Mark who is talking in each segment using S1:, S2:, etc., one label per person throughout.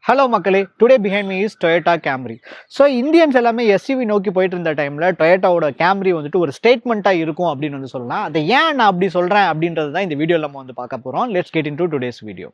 S1: Hello மக்களே, today behind me is Toyota Camry. So Indians எல்லாமே SUV நோக்கி போயிட்டு இருந்த டைம்ல Toyotaவோட Camry வந்துட்டு ஒரு ஸ்டேட்மெண்ட்டா இருக்கும் அப்படின்னு வந்து சொல்லலாம். அதை ஏன் நான் அப்படி சொல்றேன் அப்படின்றது தான் இந்த வீடியோல நம்ம வந்து பார்க்க போறோம். Let's get into today's video.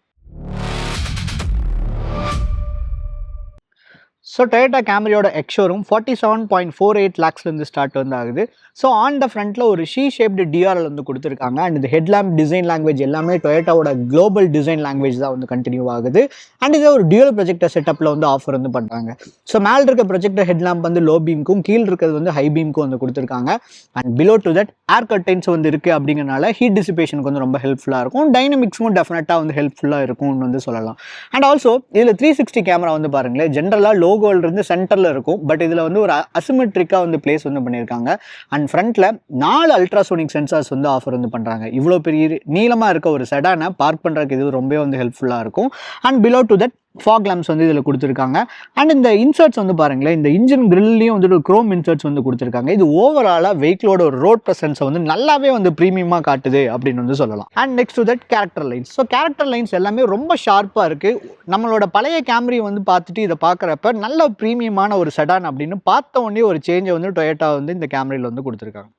S1: So Toyota கேமரியோட எக்ஷோரூம் 47.48 லேக்ஸ்லேருந்து ஸ்டார்ட் வந்து ஆகுது. ஸோ ஆன் த ஃப்ரண்ட்டில் ஒரு ஷீ ஷேப்டு டிஆர்எல் வந்து கொடுத்துருக்காங்க. அண்ட் இந்த ஹெட்லாம்ப் டிசைன் லாங்குவேஜ் எல்லாமே டொயோட்டாவோட குளோபல் டிசைன் லாங்குவேஜ் தான் வந்து கண்டினியூ ஆகுது. அண்ட் இதே ஒரு டியூல் ப்ரொஜெக்டர் செட்டப்பில் வந்து ஆஃபர் வந்து பண்ணுறாங்க. ஸோ மேலே இருக்க ப்ரொஜெக்டர் ஹெட்லாம்ப் வந்து லோ பீம்க்கும், கீழே இருக்கிறது வந்து ஹை பீம்க்கும் வந்து கொடுத்துருக்காங்க. And below to that air curtains வந்து இருக்குது அப்படிங்கிறனால ஹீட் டிசிபேஷனுக்கு வந்து ரொம்ப ஹெல்ப்ஃபுல்லாக இருக்கும். டைனமிக்ஸும் டெஃபினட்டாக வந்து ஹெல்ப்ஃபுல்லாக இருக்கும்னு வந்து சொல்லலாம். அண்ட் ஆல்சோ இதில் 360 கேமரா வந்து பாருங்களேன், ஜென்ரலாக லோகோ இருந்து சென்டர்ல இருக்கும். பட் இதுல வந்து ஒரு அசிமெட்ரிக்கா வந்து பிளேஸ் வந்து பண்ணிருக்காங்க. அண்ட் ஃப்ரண்ட்ல 4 அல்ட்ராசோனிக் சென்சார்ஸ் வந்து ஆஃபர் வந்து பண்றாங்க. இவ்வளவு பெரிய நீளமா இருக்க ஒரு செடானை பார்க் பண்றதுக்கு இது ரொம்ப வந்து ஹெல்ப்ஃபுல்லா இருக்கும். And below to that fog lamps வந்து இதில் கொடுத்துருக்காங்க. அண்ட் இந்த இன்சர்ட்ஸ் வந்து பாருங்களேன், இந்த இன்ஜின் கிரில்லையும் வந்துட்டு குரோம் இன்சர்ட்ஸ் வந்து கொடுத்துருக்காங்க. இது ஓவராலாக வெஹிக்கிளோட ஒரு ரோட் ப்ரெசன்ஸை வந்து நல்லாவே வந்து ப்ரீமியமாக காட்டுது அப்படின்னு வந்து சொல்லலாம். And next to that character lines. So character lines எல்லாமே ரொம்ப ஷார்ப்பாக இருக்குது. நம்மளோட பழைய கேமரி வந்து பார்த்துட்டு இதை பார்க்குறப்ப நல்ல ப்ரீமியமான ஒரு செடான் அப்படின்னு பார்த்த உடனே ஒரு சேஞ்சை வந்து டொயோட்டா வந்து இந்த கேமரியில் வந்து கொடுத்துருக்காங்க.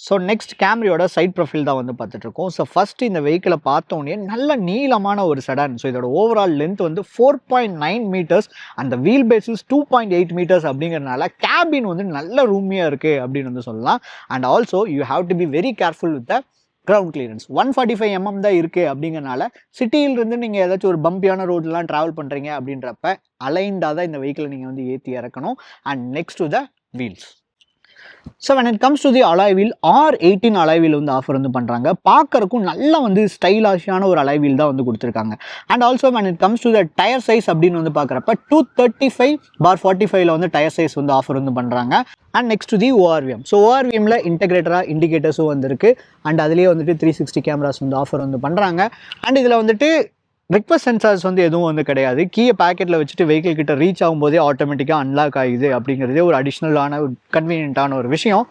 S1: ஸோ நெக்ஸ்ட் கேமரியோட சைட் ப்ரொஃபைல் தான் வந்து பார்த்துட்ருக்கோம். ஸோ ஃபஸ்ட்டு இந்த வெஹிக்கிளை பார்த்தோன்னே நல்ல நீளமான ஒரு செடான். ஸோ இதோட ஓவரால் லென்த் வந்து 4.9 மீட்டர்ஸ், அந்த வீல் பேஸஸ் 2.8 மீட்டர்ஸ் அப்படிங்கிறதுனால கேபின் வந்து நல்ல ரூமியாக இருக்குது அப்படின்னு வந்து சொல்லலாம். And also you have to be very careful with the ground clearance. 145 mm தான் இருக்குது அப்படிங்கிறனால சிட்டியிலிருந்து நீங்கள் ஏதாச்சும் ஒரு பம்பியான ரோட்லாம் ட்ராவல் பண்ணுறீங்க அப்படின்றப்ப அலைண்டாக தான் இந்த வெஹிக்கிளை நீங்கள் வந்து ஏற்றி இறக்கணும். And next to the wheels. So when it comes to the alloy wheel, R18 alloy wheel வந்து ஆஃபர் வந்து பண்ணுறாங்க. பார்க்கறக்கும் நல்லா வந்து ஸ்டைலாஷான ஒரு alloy wheel தான் வந்து கொடுத்துருக்காங்க. And also when it comes to the tyre size அப்படின்னு வந்து பார்க்குறப்ப 235/45 வந்து டயர் சைஸ் வந்து ஆஃபர் வந்து பண்ணுறாங்க. And next to the ORVM. So ORVMல இன்டெகிரேட்டராக இண்டிகேட்டர்ஸும் வந்துருக்கு. அண்ட் அதுலேயே வந்துட்டு 360 கேமராஸ் வந்து ஆஃபர் வந்து பண்ணுறாங்க. அண்ட் இதில் வந்துட்டு ரிக்வஸ்ட் சென்சார்ஸ் வந்து எதுவும் வந்து கிடையாது. கீயை பேக்கெட்டில் வச்சுட்டு வெஹிக்கிள் கிட்ட ரீச் ஆகும்போதே ஆட்டோமேட்டிக்காக அன்லாக் ஆகுது அப்படிங்கிறதே ஒரு அடிஷ்னலான ஒரு கன்வீனியன்ட்டான ஒரு விஷயம்.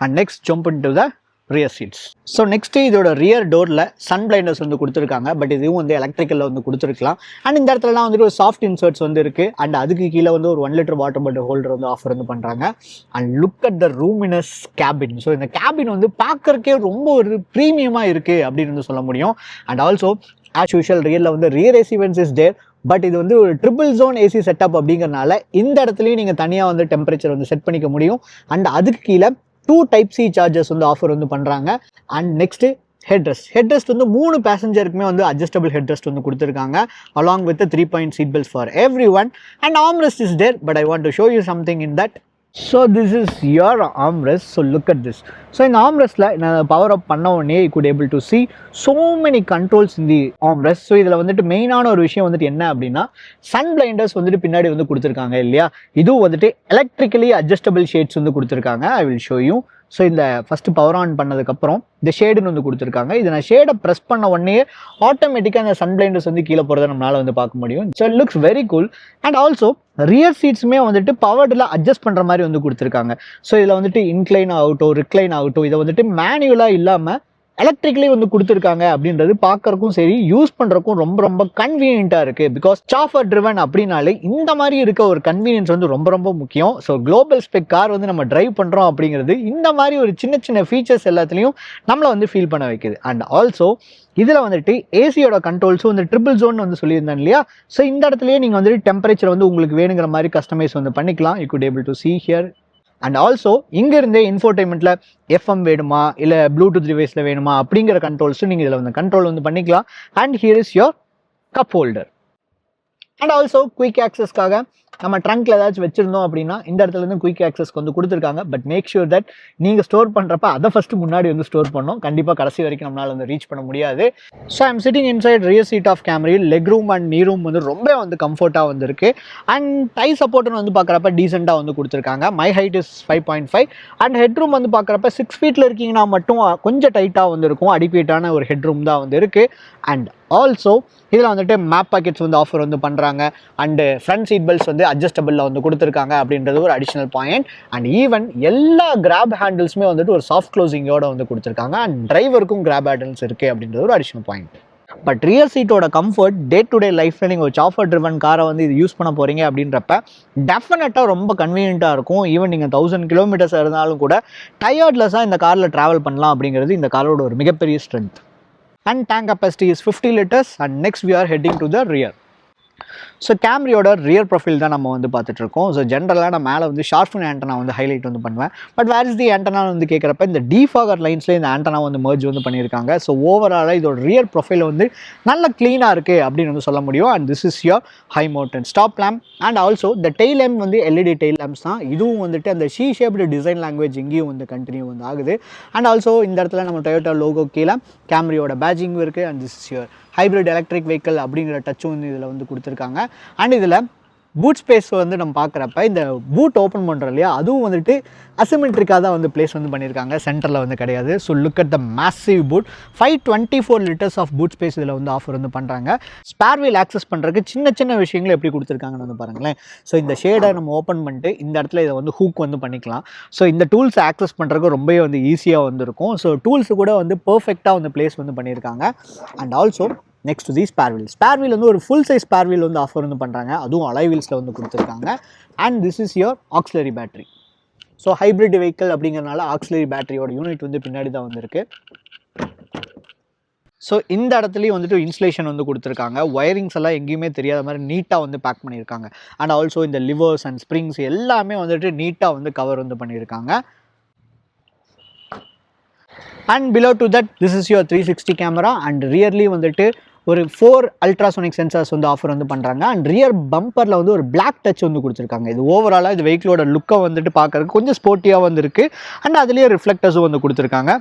S1: And next jump into the rear seeds. So next இதோட ரியர் டோரில் சன் பிளைண்டர்ஸ் வந்து கொடுத்துருக்காங்க. பட் இதுவும் வந்து எலக்ட்ரிக்கலில் வந்து கொடுத்துருக்கலாம். அண்ட் இந்த இடத்துலலாம் வந்துட்டு ஒரு சாஃப்ட் இன்சர்ட்ஸ் வந்து இருக்குது. அண்ட் அதுக்கு கீழே வந்து ஒரு 1 லிட்டர் வாட்டர் பாட்டில் ஹோல்டர் வந்து ஆஃபர் வந்து பண்ணுறாங்க. And look at the roominess cabin. So இந்த கேபின் வந்து பார்க்கறக்கே ரொம்ப ஒரு ப்ரீமியமாக இருக்குது அப்படின்னு வந்து சொல்ல முடியும். அண்ட் ஆல்சோ as usual ரியலில் வந்து rear AC vents is there. But இது வந்து ஒரு ட்ரிபிள் ஜோன் ஏசி செட்டப் அப்படிங்கிறனால இந்த இடத்துலையும் நீங்கள் தனியாக வந்து டெம்பரேச்சர் வந்து செட் பண்ணிக்க முடியும். அண்ட் அதுக்கு கீழே 2 Type-C சார்ஜர்ஸ் வந்து ஆஃபர் வந்து பண்ணுறாங்க. அண்ட் நெக்ஸ்ட்டு ஹெட்ரெஸ்ட் வந்து 3 பேசஞ்சருக்குமே வந்து அட்ஜஸ்டபிள் ஹெட்ரெஸ்ட் வந்து கொடுத்துருக்காங்க. Along with 3-point seat belts for everyone. And armrest is there, but I want to show you something in that. So this is your armrest. So look at this. So in armrestல நான் power அப் பண்ண உடனே you could able to see so many controls in the armrest. So இதில் வந்துட்டு மெயினான ஒரு விஷயம் வந்துட்டு என்ன அப்படின்னா சன் பிளைண்டர்ஸ் வந்துட்டு பின்னாடி வந்து கொடுத்துருக்காங்க இல்லையா. இதுவும் வந்துட்டு எலக்ட்ரிக்கலி அட்ஜஸ்டபிள் ஷேட்ஸ் வந்து கொடுத்துருக்காங்க. I will show you. So இந்த ஃபஸ்ட்டு பவர் ஆன் பண்ணதுக்கப்புறம் இந்த ஷேடுன்னு வந்து கொடுத்துருக்காங்க. இதை நான் ஷேடை ப்ரெஸ் பண்ண உடனே ஆட்டோமேட்டிக்காக அந்த சன் பிளைண்டர்ஸ் வந்து கீழே போகிறத நம்மளால் வந்து பார்க்க முடியும். So it looks very cool. And also rear சீட்ஸுமே வந்துட்டு பவர்டில் அட்ஜஸ்ட் பண்ணுற மாதிரி வந்து கொடுத்துருக்காங்க. ஸோ இதில் வந்துட்டு இன்க்ளைன் ஆகட்டும், ரிக்ளைன் ஆகட்டும், இதை வந்துட்டு மேனுவலாக இல்லாமல் எலக்ட்ரிக்கலி வந்து கொடுத்துருக்காங்க அப்படின்றது பார்க்கறக்கும் சரி, யூஸ் பண்ணுறக்கும் ரொம்ப ரொம்ப கன்வீனியண்ட்டாக இருக்குது. பிகாஸ் சாஃப்ட்வேர் ட்ரிவன் அப்படின்னாலே இந்த மாதிரி இருக்க ஒரு கன்வீனியன்ஸ் வந்து ரொம்ப ரொம்ப முக்கியம். ஸோ குளோபல் ஸ்பெக் கார் வந்து நம்ம டிரைவ் பண்ணுறோம் அப்படிங்கிறது இந்த மாதிரி ஒரு சின்ன சின்ன ஃபீச்சர்ஸ் எல்லாத்துலேயும் நம்மளை வந்து ஃபீல் பண்ண வைக்குது. அண்ட் ஆல்சோ இதில் வந்துட்டு ஏசியோட கண்ட்ரோல்ஸும் வந்து ட்ரிபிள் ஜோன் வந்து சொல்லியிருந்தேன் இல்லையா. ஸோ இந்த இடத்துலையே நீங்கள் வந்துட்டு டெம்பரேச்சர் வந்து உங்களுக்கு வேணுங்கிற மாதிரி கஸ்டமைஸ் வந்து பண்ணிக்கலாம். You could able to see here. And also இங்கேருந்தே இன்ஃபோர்டைன்மெண்ட்டில் FM வேணுமா இல்லை ப்ளூடூத் டிவைஸில் வேணுமா அப்படிங்கிற கண்ட்ரோல்ஸும் நீங்கள் இதில் வந்து கண்ட்ரோல் வந்து பண்ணிக்கலாம். And here is your cup holder. And also quick ஆக்சஸ்க்காக நம்ம ட்ரங்க்ல ஏதாச்சும் வச்சிருந்தோம் அப்படின்னா இந்த இடத்துல இருந்து குயிக் ஆக்சஸ்க்கு வந்து கொடுத்துருக்காங்க. பட் மேக் ஷூர் தட் நீங்கள் ஸ்டோர் பண்ணுறப்ப அதை ஃபஸ்ட்டு முன்னாடி வந்து ஸ்டோர் பண்ணணும். கண்டிப்பாக கடைசி வரைக்கும் நம்மளால் வந்து ரீச் பண்ண முடியாது. So I'm sitting inside rear seat of Camry. Leg room and knee room வந்து ரொம்ப வந்து கம்ஃபர்ட்டாக வந்துருக்கு. அண்ட் டை சப்போர்ட்னு வந்து பார்க்குறப்ப டீசெண்டாக வந்து கொடுத்துருக்காங்க. My height is 5.5. And head room வந்து பார்க்குறப்ப 6 ஃபீட்டில் இருக்கீங்கன்னா மட்டும் கொஞ்சம் டைட்டாக வந்து இருக்கும். அடிக்வேட்டான ஒரு ஹெட் ரூம் தான் வந்து இருக்குது. அண்ட் ஆல்சோ இதில் வந்துட்டு மேப் பாக்கெட்ஸ் வந்து ஆஃபர் வந்து பண்ணுறாங்க. அண்டு ஃப்ரண்ட் சீட் பெல்ட்ஸ் வந்து அட்ஜஸ்டபிளில் வந்து கொடுத்துருக்காங்க அப்படின்றது ஒரு அடிஷ்னல் பாயிண்ட். அண்ட் ஈவன் எல்லா கிராப் ஹேண்டில்ஸுமே வந்துட்டு ஒரு சாஃப்ட் க்ளோசிங்கோட வந்து கொடுத்துருக்காங்க. அண்ட் டிரைவருக்கும் கிராப் ஹேண்டில்ஸ் இருக்குது அப்படின்றது ஒரு அடிஷ்னல் பாயிண்ட். பட் ரியர் சீட்டோட கம்ஃபர்ட் டே டு டே லைஃப்பில் நீங்கள் ஒரு சாஃபர் ட்ரிவன் காரை வந்து இது யூஸ் பண்ண போகிறீங்க அப்படின்றப்ப டெஃபினட்டாக ரொம்ப கன்வீனியண்ட்டாக இருக்கும். ஈவன் நீங்கள் 1000 கிலோமீட்டர்ஸ் இருந்தாலும் கூட டயர்ட்லெஸ்ஸாக இந்த காரில் ட்ராவல் பண்ணலாம் அப்படிங்கிறது இந்த காரோட ஒரு மிகப்பெரிய strength. And tank capacity is 50 liters. And next we are heading to the rear. So கேம்ரியோட ரியர் ப்ரொஃபைல் தான் நம்ம வந்து பார்த்துட்ருக்கோம். ஸோ ஜென்ரலாக நான் மேலே வந்து ஷார்ஃபன் ஆண்டனா வந்து ஹைலைட் வந்து பண்ணுவேன். But where is the antenna வந்து கேட்குறப்ப இந்த டிஃபாகர் லைன்ஸ்லேயே இந்த ஆண்டனா வந்து மர்ஜ் வந்து பண்ணியிருக்காங்க. ஸோ ஓவராலாக இதோட ரியர் ப்ரொஃபைல் வந்து நல்ல க்ளீனாக இருக்குது அப்படின்னு வந்து சொல்ல முடியும். And this is your high mounted stop lamp. And also the tail lamp வந்து எல்இடி டெய்ல் லேம்ப்ஸ் தான். இதுவும் வந்துட்டு அந்த ஷீ ஷேப்டு டிசைன் லாங்குவேஜ் இங்கேயும் வந்து கண்டினியூ வந்து ஆகுது. அண்ட் ஆல்சோ இந்த இடத்துல நம்ம டொயோட்டா லோகோ கீழே கேம்ரியோட பேஜிங் இருக்குது. And this is your hybrid electric vehicle அப்படிங்கிற டச்சும் வந்து இதில் வந்து கொடுத்துருக்காங்க. அண்ட் இதில் பூட் ஸ்பேஸ் வந்து நம்ம பார்க்குறப்ப இந்த பூட் ஓப்பன் பண்ணுறோம் இல்லையா, அதுவும் வந்துட்டு அசிமெட்ரிக்காக தான் வந்து பிளேஸ் வந்து பண்ணியிருக்காங்க, சென்டரில் வந்து கிடையாது. So look at the massive boot. 524 liters of boot space இதில் வந்து ஆஃபர் வந்து பண்ணுறாங்க. ஸ்பேர் வீல் ஆக்சஸ் பண்ணுறதுக்கு சின்ன சின்ன விஷயங்கள் எப்படி கொடுத்துருக்காங்கன்னு வந்து பாருங்களேன். ஸோ இந்த ஷேடை நம்ம ஓப்பன் பண்ணிட்டு இந்த இடத்துல இதை வந்து ஹூக் வந்து பண்ணிக்கலாம். ஸோ இந்த டூல்ஸ் ஆக்சஸ் பண்ணுறதுக்கு ரொம்பவே வந்து ஈஸியாக வந்து இருக்கும். ஸோ டூல்ஸு கூட வந்து பர்ஃபெக்டாக வந்து பிளேஸ் வந்து பண்ணியிருக்காங்க. And also next the spare wheel வந்து ஒரு ஃபுல் சைஸ் ஸ்பேர் வீல் வந்து ஆஃபர் வந்து பண்ணுறாங்க. அதுவும் அலாய் வீல்ஸில் வந்து கொடுத்துருக்காங்க. And this is your auxiliary battery. So hybrid vehicle அப்படிங்கிறனால ஆக்ஸிலரி பேட்டரியோட யூனிட் வந்து பின்னாடி தான் வந்துருக்கு. ஸோ இந்த இடத்துலையும் வந்துட்டு இன்சுலேஷன் வந்து கொடுத்துருக்காங்க. ஒயரிங்ஸ் எல்லாம் எங்கேயுமே தெரியாத மாதிரி நீட்டாக வந்து பேக் பண்ணியிருக்காங்க. அண்ட் ஆல்சோ இந்த லிவர்ஸ் அண்ட் ஸ்ப்ரிங்ஸ் எல்லாமே வந்துட்டு நீட்டாக வந்து கவர் வந்து பண்ணியிருக்காங்க. And below to that this is your 360 camera. And really வந்துட்டு ஒரு 4 அல்ட்ராசோனிக் சென்சார்ஸ் வந்து ஆஃபர் வந்து பண்ணுறாங்க. அண்ட் ரியர் பம்பரில் வந்து ஒரு பிளாக் டச் வந்து கொடுத்துருக்காங்க. இது ஓவராலாக இது வெஹிக்கிளோட லுக்கை வந்துட்டு பார்க்கறதுக்கு கொஞ்சம் ஸ்போர்ட்டியாக வந்து இருக்குது. அண்ட் அதுலேயே ரிஃப்ளெக்டர்ஸும் வந்து கொடுத்துருக்காங்க.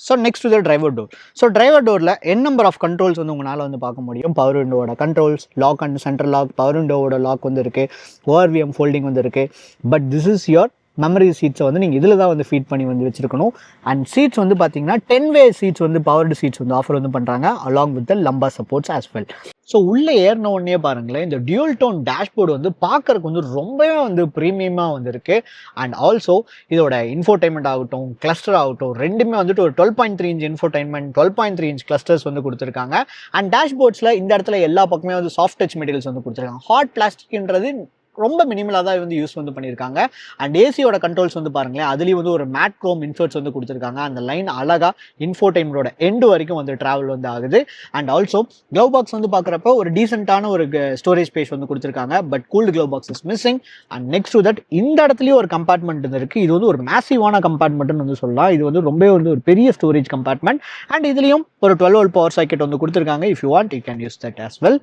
S1: So next to the driver door. So driver டோரில் நம்பர் ஆஃப் கண்ட்ரோல்ஸ் வந்து உங்களால் வந்து பார்க்க முடியும். பவர் விண்டோவோட controls, lock and central lock, power விண்டோவோட லாக் வந்து இருக்குது, ஓஆர்விஎம் ஃபோல்டிங் வந்து இருக்குது. But this is your memory சீட்ஸை வந்து நீங்கள் இதில் தான் வந்து ஃபீட் பண்ணி வந்து வச்சுருக்கணும். அண்ட் சீட்ஸ் வந்து பார்த்தீங்கன்னா 10-way சீட்ஸ் வந்து பவர்டு சீட்ஸ் வந்து ஆஃபர் வந்து பண்ணுறாங்க along with the lumbar supports as well. So உள்ளே ஏறின உடனே பாருங்களேன், இந்த டியூல் டோன் டேஷ்போர்டு வந்து பார்க்கறதுக்கு வந்து ரொம்பவே வந்து ப்ரீமியமாக வந்து இருக்குது. அண்ட் ஆல்சோ இதோட இன்ஃபோடைன்மெண்ட் ஆகட்டும், கிளஸ்டர் ஆகட்டும், ரெண்டுமே வந்துட்டு ஒரு 12.3 inch இன்ஃபோடைன்மெண்ட், 12.3 inch கிளஸ்டர்ஸ் வந்து கொடுத்துருக்காங்க. அண்ட் டேஷ்போர்ட்ஸில் இந்த இடத்துல எல்லா பக்கமே வந்து சாஃப்ட் டச் மெட்டீரியல்ஸ் வந்து கொடுத்துருக்காங்க. ஹார்ட் பிளாஸ்டிக்ன்றது ரொம்ப மினிமலாக தான் வந்து யூஸ் வந்து பண்ணியிருக்காங்க. அண்ட் ஏசியோட கண்ட்ரோல்ஸ் வந்து பாருங்களேன், அதுலேயும் வந்து ஒரு மேட் க்ரோம் இன்ஃபர்ட்ஸ் வந்து கொடுத்துருக்காங்க. அந்த லைன் அழகாக இன்ஃபோடைன்மெண்டோட எண்டு வரைக்கும் வந்து ட்ராவல் வந்து ஆகுது. அண்ட் ஆல்சோ க்ளவ் பாக்ஸ் வந்து பார்க்குறப்ப ஒரு டீசென்ட்டான ஒரு ஸ்டோரேஜ் ஸ்பேஸ் வந்து கொடுத்துருக்காங்க. But cooled glove box is missing. And next to that இந்த இடத்துலையும் ஒரு கம்பார்ட்மெண்ட் இருக்குது. இது வந்து ஒரு மேசிவான கம்பார்ட்மெண்ட்னு வந்து சொல்லலாம். இது வந்து ரொம்பவே வந்து ஒரு பெரிய ஸ்டோரேஜ் கம்பார்ட்மெண்ட். அண்ட் இதுலேயும் ஒரு 12V பவர் சாக்கெட் வந்து கொடுத்துருக்காங்க. If you want you can use that as well.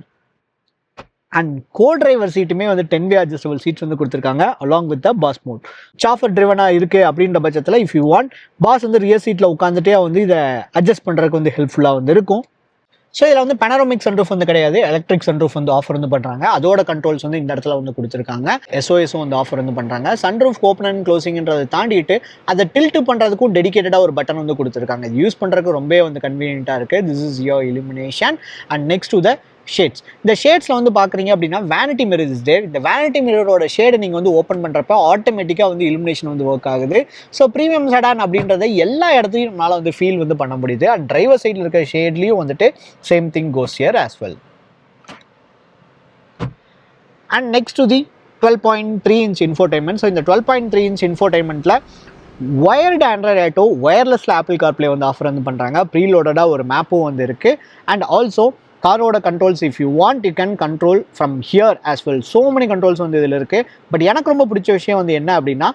S1: And co driver சீட்டுமே வந்து 10-way அட்ஜஸ்டபிள் சீட்ஸ் வந்து கொடுத்துருக்காங்க along with the boss mode. Chauffeur ட்ரிவனாக இருக்குது அப்படின்ற பட்சத்தில் இஃப் யூ வாண்ட் பாஸ் வந்து ரியர் சீட்டில் உட்காந்துட்டே வந்து இதை அட்ஜஸ்ட் பண்ணுறதுக்கு வந்து ஹெல்ப்ஃபுல்லாக வந்து இருக்கும். ஸோ இதில் வந்து பெனரோமிக் சன்ரூஃப் வந்து கிடையாது, எலக்ட்ரிக் சன்ரூஃப் வந்து ஆஃபர் வந்து பண்ணுறாங்க. அதோட கண்ட்ரோல்ஸ் வந்து இந்த இடத்துல வந்து கொடுத்துருக்காங்க. எஸ்ஓஎஸும் வந்து ஆஃபர் வந்து பண்ணுறாங்க. சன்ரூஃப் ஓப்பன் அண்ட் க்ளோசிங்கிறதை தாண்டிட்டு அதை டில்ட் பண்ணுறதுக்கும் டெடிகேட்டடாக ஒரு பட்டன் வந்து கொடுத்துருக்காங்க. இது யூஸ் பண்ணுறதுக்கு ரொம்பவே வந்து கன்வீனியண்ட்டாக இருக்குது. This is your illumination. And next to the shades. இந்த ஷேட்ஸில் வந்து பார்க்குறீங்க அப்படின்னா வேனிட்டி மிரர் இஸ் தேர். இந்த வேனிட்டி மிரரோட ஷேடை நீங்கள் வந்து ஓப்பன் பண்ணுறப்ப ஆட்டோமேட்டிக்காக வந்து இலுமினேஷன் வந்து ஒர்க் ஆகுது. ஸோ ப்ரீமியம் செடான் அப்படின்றத எல்லா இடத்துலையும் நம்மளால் வந்து ஃபீல் வந்து பண்ண முடியுது. அண்ட் டிரைவர் சைடில் இருக்கிற ஷேட்லேயும் வந்துட்டு same thing goes here as well. And next to the 12.3 inch infotainment. So இந்த 12.3 inch இன்ஃபோடைன்மெண்ட்டில் வயர்டு ஆண்ட்ராய்டு ஆட்டோ, ஒயர்லெஸில் ஆப்பிள் கார்ப்ளே வந்து ஆஃபர் வந்து பண்ணுறாங்க. ப்ரீலோடடாக ஒரு மேப்பும் வந்து இருக்குது. அண்ட் ஆல்சோ காரோட controls if you want you can control from here as well. So many controls வந்து இதில் இருக்குது. பட் எனக்கு ரொம்ப பிடிச்ச விஷயம் வந்து என்ன அப்படின்னா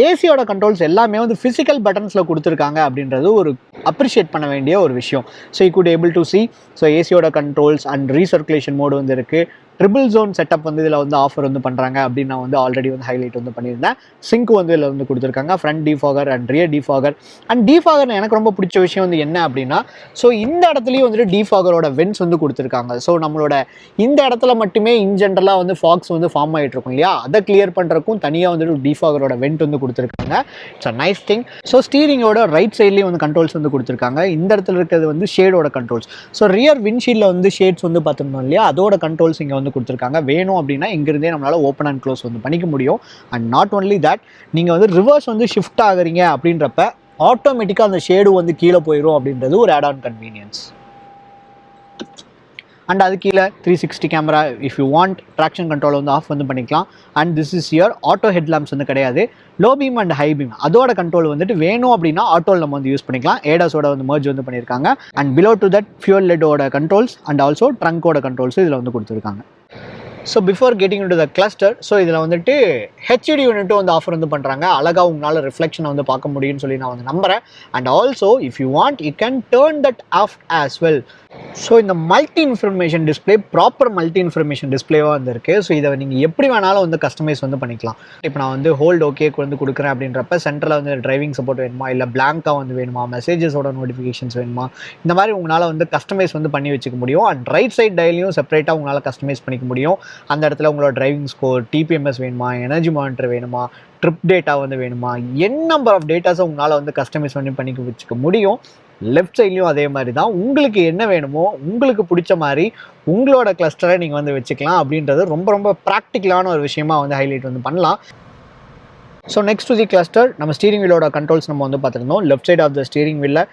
S1: ஏசியோட கண்ட்ரோல்ஸ் எல்லாமே வந்து ஃபிசிக்கல் பட்டன்ஸில் கொடுத்துருக்காங்க அப்படின்றது ஒரு அப்ரிஷியேட் பண்ண வேண்டிய ஒரு விஷயம். So you could able to see. So ஏசியோட கண்ட்ரோல்ஸ் அண்ட் ரீசர்க்குலேஷன் மோடு வந்து இருக்குது. ட்ரிபிள் ஜோன் செட்டப் வந்து இதில் வந்து ஆஃபர் வந்து பண்ணுறாங்க அப்படின்னு நான் வந்து ஆல்ரெடி வந்து ஹைலைட் வந்து பண்ணியிருந்தேன். சிங்க் வந்து இதில் வந்து கொடுத்துருக்காங்க. Front defogger and rear defogger. And defogger எனக்கு ரொம்ப பிடிச்ச விஷயம் வந்து என்ன அப்படின்னா ஸோ இந்த இடத்துலையும் வந்துட்டு டிஃபாகரோட வென்ஸ் வந்து கொடுத்துருக்காங்க. ஸோ நம்மளோட இந்த இடத்துல மட்டுமே இன் ஜென்ரலாக வந்து ஃபாக்ஸ் வந்து ஃபார்ம் ஆகிட்டு இருக்கும் இல்லையா, அதை கிளியர் பண்ணுறக்கும் தனியாக வந்துட்டு டிஃபாகரோட வென்ட் வந்து கொடுத்துருக்காங்க. It's a nice thing. So ஸ்டீரிங்கோட ரைட் சைட்லேயும் வந்து கண்ட்ரோல்ஸ் வந்து கொடுத்துருக்காங்க. இந்த இடத்துல இருக்கிறது வந்து ஷேடோட கண்ட்ரோல்ஸ். ஸோ ரியர் விண்ட்ஷீல்டில் வந்து ஷேட்ஸ் வந்து பார்த்துருந்தோம் இல்லையா, அதோட கண்ட்ரோல்ஸ் இங்கே வந்து கொடுத்துருக்காங்க. வேணும் அப்படின்னா இங்கிருந்தே நம்மளால ஓப்பன் அண்ட் க்ளோஸ் வந்து பண்ணிக்க முடியும். அண்ட் நாட் ஒன்லி தட், நீங்கள் வந்து ரிவர்ஸ் வந்து ஷிஃப்ட் ஆகுறீங்க அப்படின்றப்ப ஆட்டோமேட்டிக்காக அந்த ஷேடு வந்து கீழே போயிடும் அப்படின்றது ஒரு ஆட் ஆன் கன்வீனியன்ஸ். அண்ட் அது கீழே 360 camera, if you want traction control வந்து ஆஃப் வந்து பண்ணிக்கலாம். And this is your auto headlamps வந்து கிடையாது, low beam and high beam அதோட கண்ட்ரோல் வந்துட்டு வேணும் அப்படின்னா ஆட்டோவில் நம்ம வந்து யூஸ் பண்ணிக்கலாம். ஏடாஸோட வந்து மர்ஜ் வந்து பண்ணியிருக்காங்க. And below to that fuel லெட்டோட கண்ட்ரோல்ஸ் அண்ட் ஆல்சோ ட்ரங்கோட கண்ட்ரோல்ஸ் இதில் வந்து கொடுத்துருக்காங்க. So before getting into the cluster, so இதில் வந்துட்டு ஹெச்டி யூனிட்டும் வந்து ஆஃபர் வந்து பண்ணுறாங்க. அழகாக உங்களால் ரிஃப்ளெக்ஷனை வந்து பார்க்க முடியும்னு சொல்லி நான் வந்து நம்புகிறேன். And also if you want you can turn that off as well. So இந்த multi information display proper multi information டிஸ்பிளேவாக வந்து இருக்குது. ஸோ இதை நீங்கள் எப்படி வேணாலும் வந்து கஸ்டமைஸ் வந்து பண்ணிக்கலாம். இப்போ நான் வந்து ஹோல்ட் ஓகேக்கு வந்து கொடுக்குறேன் அப்படின்றப்ப சென்டரில் வந்து டிரைவிங் சப்போர்ட் வேணுமா, இல்லை பிளாங்காக வந்து வேணுமா, மெசேஜஸோட நோட்டிஃபிகேஷன்ஸ் வேணுமா, இந்த மாதிரி உங்களால் வந்து கஸ்டமைஸ் வந்து பண்ணி வச்சுக்க முடியும். அண்ட் ரைட் சைட் டயலையும் செப்பரேட்டாக உங்களால் கஸ்டமைஸ் பண்ணிக்க முடியும். அந்த இடத்துல உங்களோட டிரைவிங் ஸ்கோர், டிபிஎம்எஸ் வேணுமா, எனர்ஜி மானிட்டர் வேணுமா, ட்ரிப் டேட்டா வந்து வேணுமா, என் நம்பர் ஆஃப் டேட்டாஸை உங்களால் வந்து கஸ்டமைஸ் பண்ணி வச்சுக்க முடியும். லெஃப்ட் சைட்லையும் அதே மாதிரி தான். உங்களுக்கு என்ன வேணுமோ உங்களுக்கு பிடிச்ச மாதிரி உங்களோட கிளஸ்டரை நீங்கள் வந்து வச்சுக்கலாம் அப்படின்றது ரொம்ப ரொம்ப ப்ராக்டிக்கலான ஒரு விஷயமா வந்து ஹைலைட் வந்து பண்ணலாம். So next to the cluster, நம்ம ஸ்டீரிங் வீலோட கண்ட்ரோல்ஸ் நம்ம வந்து பார்த்துருந்தோம். Left side of the steering வீலில்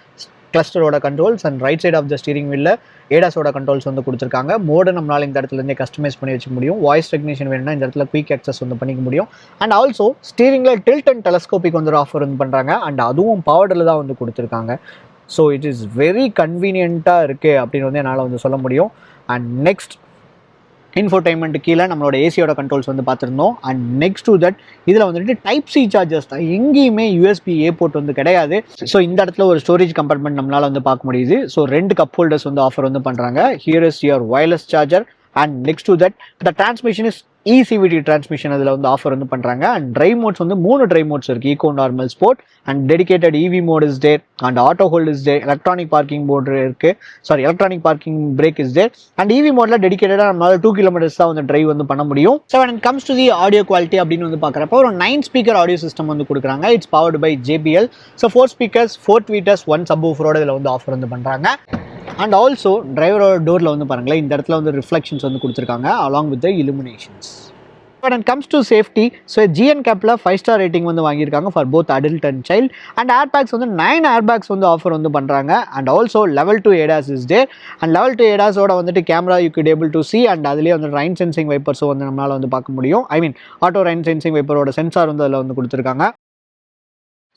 S1: கிளஸ்டரோட controls and right side of the steering வீலில் ஏடாஸோட கண்ட்ரோல்ஸ் வந்து கொடுத்துருக்காங்க. மோடு நம்மளால் இந்த இடத்துலேருந்தே கஸ்டமைஸ் பண்ணி வச்சுக்க முடியும். வாய்ஸ் ரெகக்னிஷன் வேணும்னா இந்த இடத்துல குயிக் ஆக்சஸ் வந்து பண்ணிக்க முடியும். அண்ட் ஆல்சோ ஸ்டீரிங்கில் டில்ட் அண்ட் டெலஸ்கோபிக் வந்து ஆஃபர் வந்து பண்ணுறாங்க. அண்ட் அதுவும் பவர்டில் தான் வந்து கொடுத்துருக்காங்க. ஸோ இட் இஸ் வெரி கன்வீனியண்ட்டாக இருக்குது அப்படின்னு வந்து என்னால் வந்து சொல்ல முடியும். அண்ட் நெக்ஸ்ட் இன்ஃபோடைன்மெண்ட் கீழே நம்மளோட ஏசியோட கண்ட்ரோல்ஸ் வந்து பார்த்துருந்தோம். அண்ட் நெக்ஸ்ட் டு தட் இதில் வந்துட்டு டைப் சி சார்ஜர்ஸ் தான், எங்கேயுமே யூஎஸ்பி ஏ போர்ட் வந்து கிடையாது. ஸோ இந்த இடத்துல ஒரு ஸ்டோரேஜ் கம்பார்ட்மெண்ட் நம்மளால் வந்து பார்க்க முடியுது. ஸோ 2 கப் ஹோல்டர்ஸ் வந்து ஆஃபர் வந்து பண்ணுறாங்க. Here is your wireless charger. And next to that the transmission is ECVT transmission அதில் வந்து ஆஃபர் வந்து பண்ணுறாங்க. அண்ட் ட்ரைவ் மோட்ஸ் வந்து 3 ட்ரைவ் மோட்ஸ் இருக்குது. Eco, normal, sport. And dedicated EV mode is there. And auto hold is there. Electronic parking board இருக்குது, electronic parking brake is there. And EV மோட்ல டெடிகேட்டடாக நம்மளால 2 kilometres தான் வந்து drive வந்து பண்ண முடியும். So when it comes to the audio quality அப்படின்னு வந்து பார்க்குறப்ப ஒரு 9 ஸ்பீக்கர் ஆடியோ சிஸ்டம் வந்து கொடுக்குறாங்க. It's powered by JBL. So 4 speakers, 4 tweeters, 1 சப்வூஃபரோட இதில் வந்து ஆஃபர் வந்து பண்ணுறாங்க. அண்ட் ஆல்சோ டிரைவரோட டோரில் வந்து பாருங்களேன், இந்த இடத்துல வந்து ரிஃப்ளெக்ஷன்ஸ் வந்து கொடுத்துருக்காங்க along with the illuminations. When it comes to safety, so GN Capல 5-star rating வந்து வாங்கியிருக்காங்க for both adult and child. and airbags வந்து 9 airbags வந்து ஆஃபர் வந்து பண்ணுறாங்க. and also level 2 ADAS is there. and level 2 ADAS ஓட வந்துட்டு camera you could able to see. and அதுலேயே வந்து rain sensing வைப்பர்ஸும் வந்து நம்மளால் வந்து பார்க்க முடியும். ஆட்டோ rain sensing வைப்பரோட சென்சார் வந்து அதில் வந்து கொடுத்துருக்காங்க.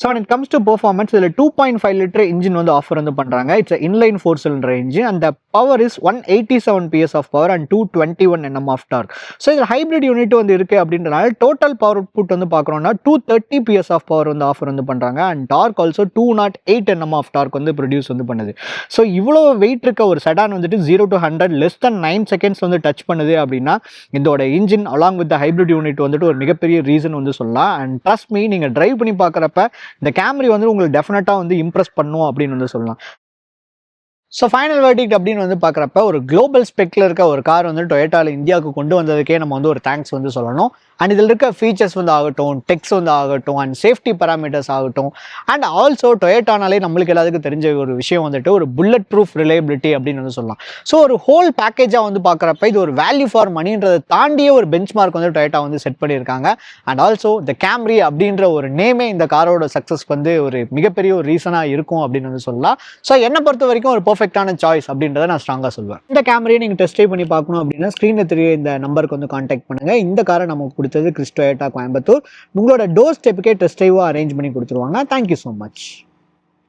S1: So when it comes to performance, இதில் 2.5 லிட்டர் இன்ஜின் வந்து ஆஃபர் வந்து பண்ணுறாங்க. It's inline 4 cylinder engine. அந்த power is 187 PS of power and 221 Nm of torque. So இதில் ஹைப்ரிட் யூனிட் வந்து இருக்குது அப்படின்றனால டோட்டல் பவர் அவுட்புட் வந்து பார்க்குறோம்னா 230 PS ஆஃப் பவர் வந்து ஆஃபர் வந்து பண்ணுறாங்க. And torque also 208 Nm of torque வந்து ப்ரொடியூஸ் வந்து பண்ணுது. ஸோ இவ்வளோ வெயிட் இருக்க ஒரு செடான் வந்துட்டு 0 to 100 less than 9 seconds வந்து டச் பண்ணுது அப்படின்னா இதோட engine along with hybrid unit வந்துட்டு ஒரு மிகப்பெரிய ரீசன் வந்து சொல்லலாம். அண்ட் ட்ரஸ்ட் மீ, நீங்கள் டிரைவ் பண்ணி பார்க்குறப்ப இந்த கேமரி வந்து உங்களுக்கு டெஃபினட்டாக வந்து இம்ப்ரெஸ் பண்ணும் அப்படின்னு வந்து சொல்லலாம். ஸோ ஃபைனல் வெர்டிக்ட் அப்படின்னு வந்து பார்க்குறப்ப ஒரு குளோபல் ஸ்பெக்கில் இருக்க ஒரு கார் வந்து டொயோட்டாவில் இந்தியாவுக்கு கொண்டு வந்ததுக்கே நம்ம வந்து ஒரு தேங்க்ஸ் வந்து சொல்லணும். அண்ட் இதில் இருக்க ஃபீச்சர்ஸ் வந்து ஆகட்டும், டெக்ஸ் வந்து ஆகட்டும், அண்ட் சேஃப்டி பேராமீட்டர்ஸ் ஆகட்டும், அண்ட் ஆல்சோ டொயோட்டானாலே நம்மளுக்கு எல்லாத்துக்கும் தெரிஞ்ச ஒரு விஷயம் வந்துட்டு ஒரு புல்லட் ப்ரூஃப் ரிலையபிலிட்டி அப்படின்னு வந்து சொல்லலாம். ஸோ ஒரு ஹோல் பேக்கேஜாக வந்து பார்க்குறப்ப இது ஒரு வேல்யூ ஃபார் மணின்றதை தாண்டியே ஒரு பெஞ்ச் மார்க் வந்து டொயோட்டா வந்து செட் பண்ணியிருக்காங்க. அண்ட் ஆல்சோ த கேம்ரி அப்படின்ற ஒரு நேமே இந்த காரோட சக்ஸஸ்க்கு வந்து ஒரு மிகப்பெரிய ஒரு ரீசனாக இருக்கும் அப்படின்னு வந்து சொல்லலாம். ஸோ என்னை பொறுத்த வரைக்கும் ஒரு பெர்ஃபெக்டான சாய்ஸ் அப்படின்றத நான் ஸ்ட்ராங்காக சொல்வேன். இந்த கேமரியை நீங்கள் டெஸ்ட் ட்ரைவ் பண்ணி பார்க்கணும் அப்படின்னா ஸ்க்ரீனில் தெரிய இந்த நம்பருக்கு வந்து கான்டாக்ட் பண்ணுங்கள். இந்த காரை நமக்கு கொடுத்தது கிறிஸ் டொயோட்டா கோயம்புத்தூர். உங்களோட டோர் ஸ்டெப்புக்கே டெஸ்ட் ட்ரைவாக அரேஞ்ச் பண்ணி கொடுத்துருவாங்க. Thank you so much.